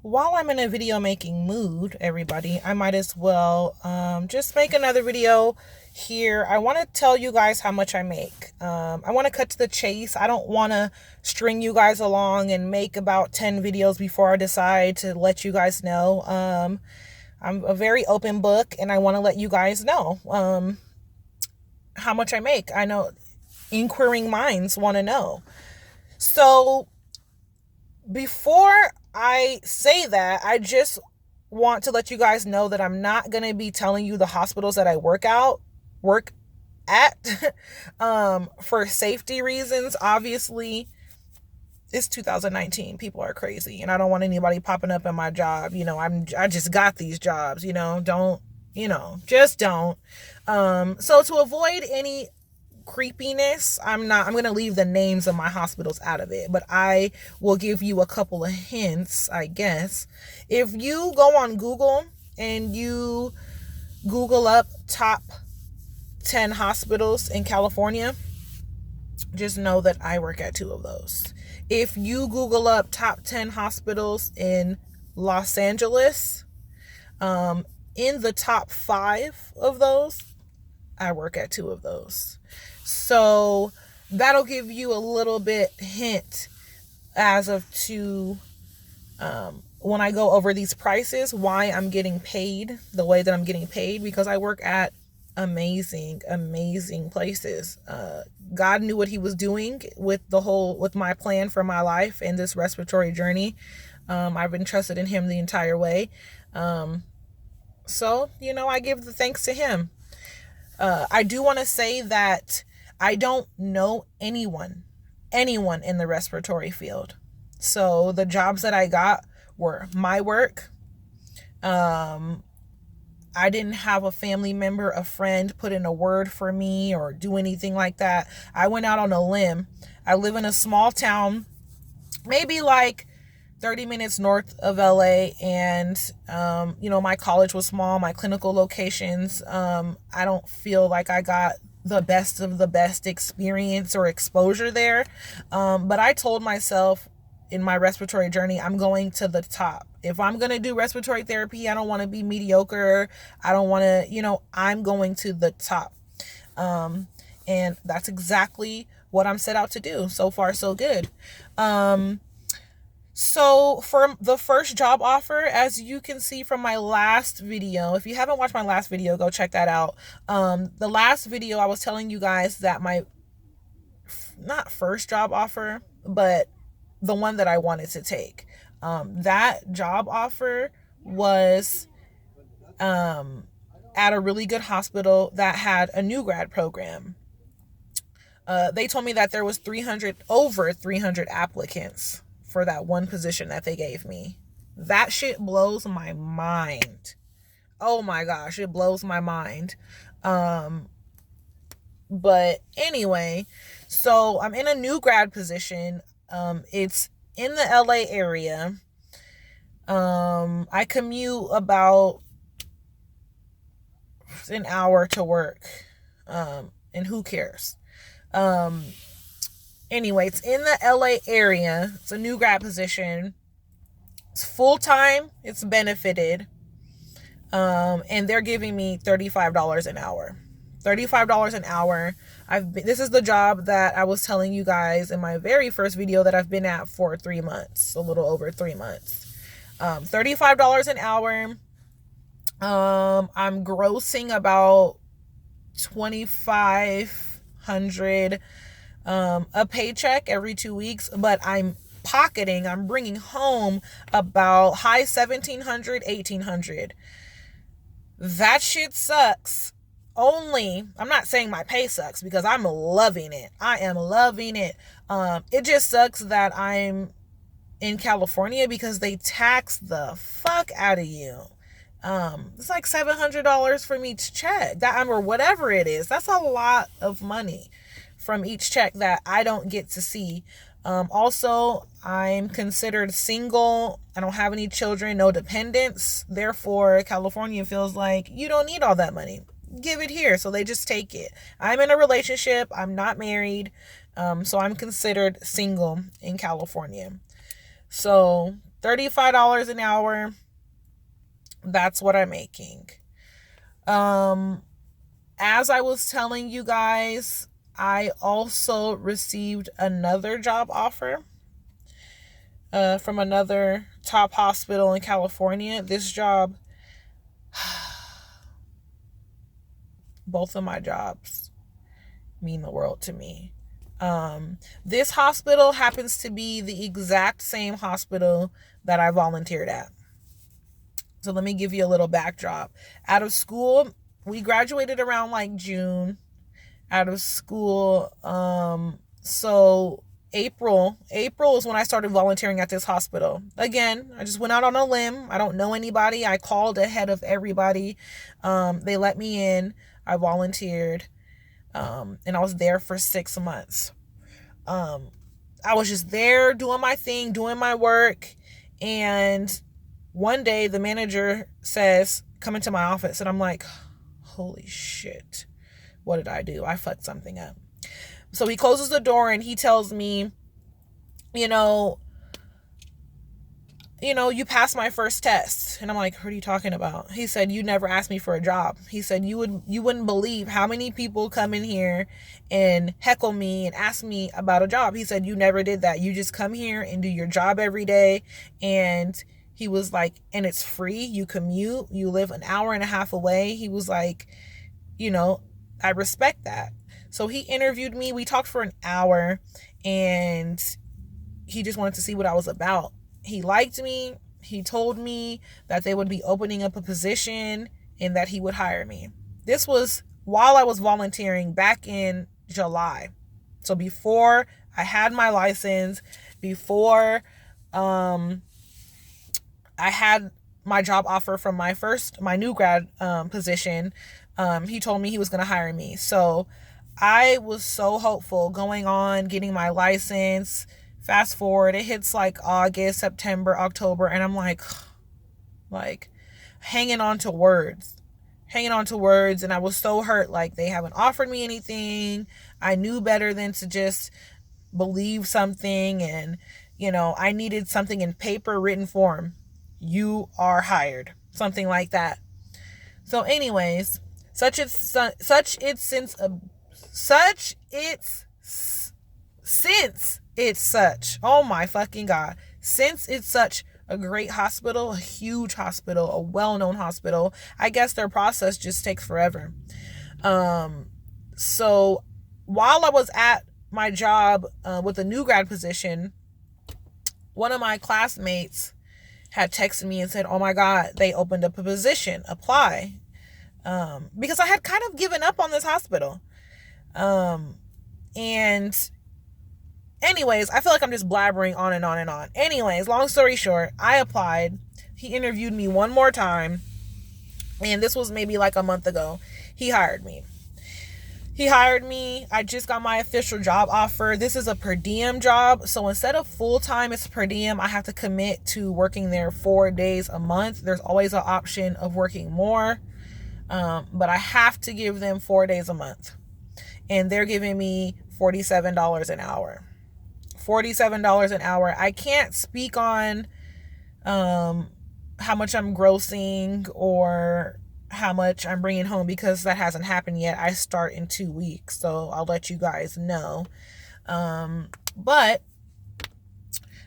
while I'm in a video making mood, everybody, I might as well just make another video here. I want to tell you guys how much I make. I want to cut to the chase. I don't want to string you guys along and make about 10 videos before I decide to let you guys know. I'm a very open book, and I want to let you guys know how much I make. I know inquiring minds want to know. So before I say that, I just want to let you guys know that I'm not going to be telling you the hospitals that I work at for safety reasons. Obviously, it's 2019. People are crazy, and I don't want anybody popping up in my job. I just got these jobs, just don't. So to avoid any creepiness, I'm going to leave the names of my hospitals out of it, but I will give you a couple of hints, I guess. If you go on Google and you Google up top 10 hospitals in California, just know that I work at 2 of those. If you Google up top 10 hospitals in Los Angeles, in the top 5 of those, I work at 2 of those. So that'll give you a little bit hint as of to when I go over these prices, why I'm getting paid the way that I'm getting paid, because I work at amazing places. God knew what he was doing with my plan for my life and this respiratory journey. I've been trusted in him the entire way. So, I give the thanks to him. I do want to say that I don't know anyone in the respiratory field. So the jobs that I got were my work. I didn't have a family member, a friend put in a word for me or do anything like that. I went out on a limb. I live in a small town, maybe like 30 minutes north of LA, and my college was small, my clinical locations, I don't feel like I got the best of the best experience or exposure there, but I told myself in my respiratory journey, I'm going to the top. If I'm going to do respiratory therapy, I don't want to be mediocre. I don't want to, I'm going to the top. And that's exactly what I'm set out to do. So far, so good. So for the first job offer, as you can see from my last video, if you haven't watched my last video, go check that out. The last video, I was telling you guys that my, not first job offer, but the one that I wanted to take. That job offer was at a really good hospital that had a new grad program. They told me that there was over 300 applicants for that one position that they gave me. That shit blows my mind. Oh my gosh, it blows my mind. But anyway, so I'm in a new grad position. It's in the LA area. I commute about an hour to work. And who cares? Anyway, it's in the LA area. It's a new grad position. It's full-time. It's benefited. And they're giving me $35 an hour. $35 an hour. This is the job that I was telling you guys in my very first video that I've been at for 3 months, a little over 3 months. $35 an hour. I'm grossing about $2,500 a paycheck every 2 weeks, but I'm bringing home about high $1,700, $1,800. That shit sucks. I'm not saying my pay sucks, because I'm loving it. I am loving it. It just sucks that I'm in California because they tax the fuck out of you. It's like $700 from each check, or whatever it is. That's a lot of money from each check that I don't get to see. Also, I'm considered single. I don't have any children, no dependents. Therefore, California feels like you don't need all that money. Give it here. So they just take it. I'm in a relationship. I'm not married. So I'm considered single in California. So $35 an hour. That's what I'm making. As I was telling you guys, I also received another job offer from another top hospital in California. This job, both of my jobs mean the world to me. This hospital happens to be the exact same hospital that I volunteered at. So let me give you a little backdrop. Out of school, we graduated around like June. Out of school, so April is when I started volunteering at this hospital. Again, I just went out on a limb. I don't know anybody. I called ahead of everybody. They let me in. I volunteered. And I was there for 6 months. I was just there doing my thing, doing my work. And one day the manager says, come into my office. And I'm like, holy shit. What did I do? I fucked something up. So he closes the door and he tells me, you passed my first test. And I'm like, what are you talking about? He said, you never asked me for a job. He said, you wouldn't believe how many people come in here and heckle me and ask me about a job. He said, you never did that. You just come here and do your job every day. And he was like, and it's free. You commute. You live an hour and a half away. He was like, I respect that. So he interviewed me. We talked for an hour and he just wanted to see what I was about. He liked me. He told me that they would be opening up a position and that he would hire me. This was while I was volunteering back in July. So before I had my license, before I had my job offer from my new grad position, he told me he was going to hire me. So I was so hopeful going on, getting my license. Fast forward, it hits like August, September, October, and I'm like hanging on to words. And I was so hurt. Like, they haven't offered me anything. I knew better than to just believe something. And, I needed something in paper, written form. You are hired. Something like that. So anyways, oh my fucking God, since it's such a great hospital, a huge hospital, a well-known hospital, I guess their process just takes forever. So while I was at my job with the new grad position, one of my classmates had texted me and said, oh my God, they opened up a position, apply. Because I had kind of given up on this hospital. And anyways, I feel like I'm just blabbering on and on and on. Anyways, long story short, I applied. He interviewed me one more time. And this was maybe like a month ago. He hired me. I just got my official job offer. This is a per diem job. So instead of full-time, it's per diem. I have to commit to working there 4 days a month. There's always an option of working more. But I have to give them 4 days a month. And they're giving me $47 an hour. $47 an hour. I can't speak on how much I'm grossing or how much I'm bringing home because that hasn't happened yet. I start in 2 weeks, so I'll let you guys know. But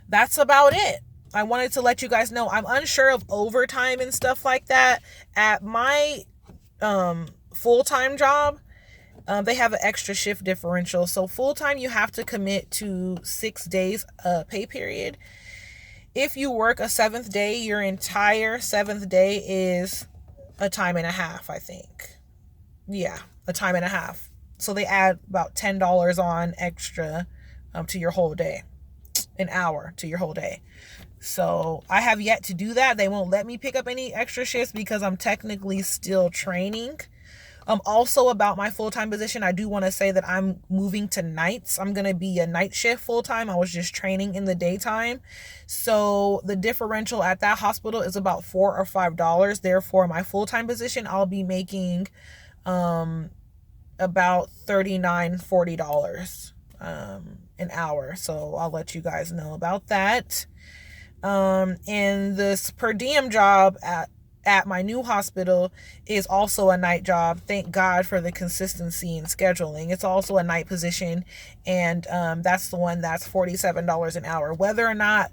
that's about it. I wanted to let you guys know I'm unsure of overtime and stuff like that. At my full-time job, they have an extra shift differential. So full-time, you have to commit to 6 days pay period. If you work a 7th day, your entire 7th day is a time and a half, I think. Yeah, a time and a half. So they add about $10 on extra to your whole day. An hour to your whole day. So I have yet to do that. They won't let me pick up any extra shifts because I'm technically still training. Also about my full-time position, I do want to say that I'm moving to nights. I'm going to be a night shift full-time. I was just training in the daytime. So the differential at that hospital is about $4 or $5. Therefore, my full-time position, I'll be making about $39, $40 an hour. So I'll let you guys know about that. And this per diem job at my new hospital is also a night job. Thank God for the consistency in scheduling. It's also a night position, and that's the one that's $47 an hour. Whether or not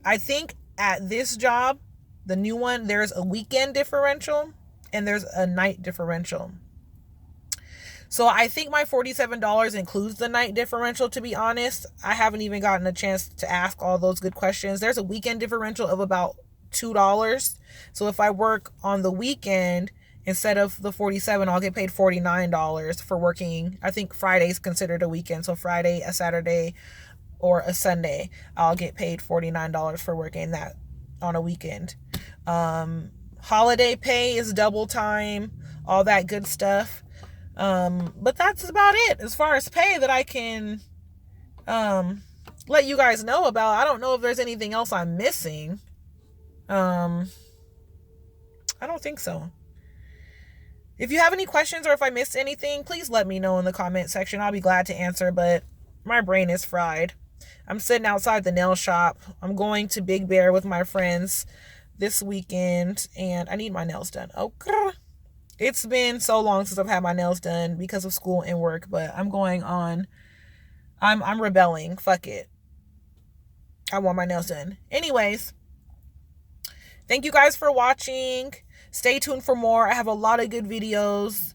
I think at this job, the new one, there's a weekend differential and there's a night differential. So I think my $47 includes the night differential, to be honest. I haven't even gotten a chance to ask all those good questions. There's a weekend differential of about $2. So if I work on the weekend, instead of the 47, I'll get paid $49 for working. I think Friday's considered a weekend. So Friday, a Saturday, or a Sunday, I'll get paid $49 for working that on a weekend. Holiday pay is double time, all that good stuff. But that's about it as far as pay that I can let you guys know about. I don't know if there's anything else I'm missing. I don't think so. If you have any questions or if I missed anything, please let me know in the comment section. I'll be glad to answer, but my brain is fried. I'm sitting outside the nail shop. I'm going to Big Bear with my friends this weekend, and I need my nails done. Okay. It's been so long since I've had my nails done because of school and work, but I'm rebelling. Fuck it. I want my nails done. Anyways, thank you guys for watching. Stay tuned for more. I have a lot of good videos.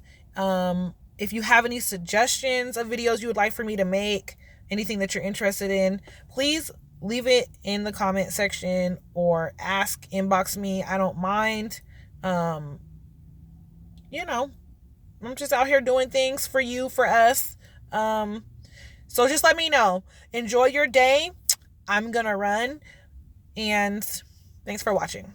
If you have any suggestions of videos you would like for me to make, anything that you're interested in, please leave it in the comment section or inbox me. I don't mind. I'm just out here doing things for you, for us. So just let me know. Enjoy your day. I'm gonna run, and thanks for watching.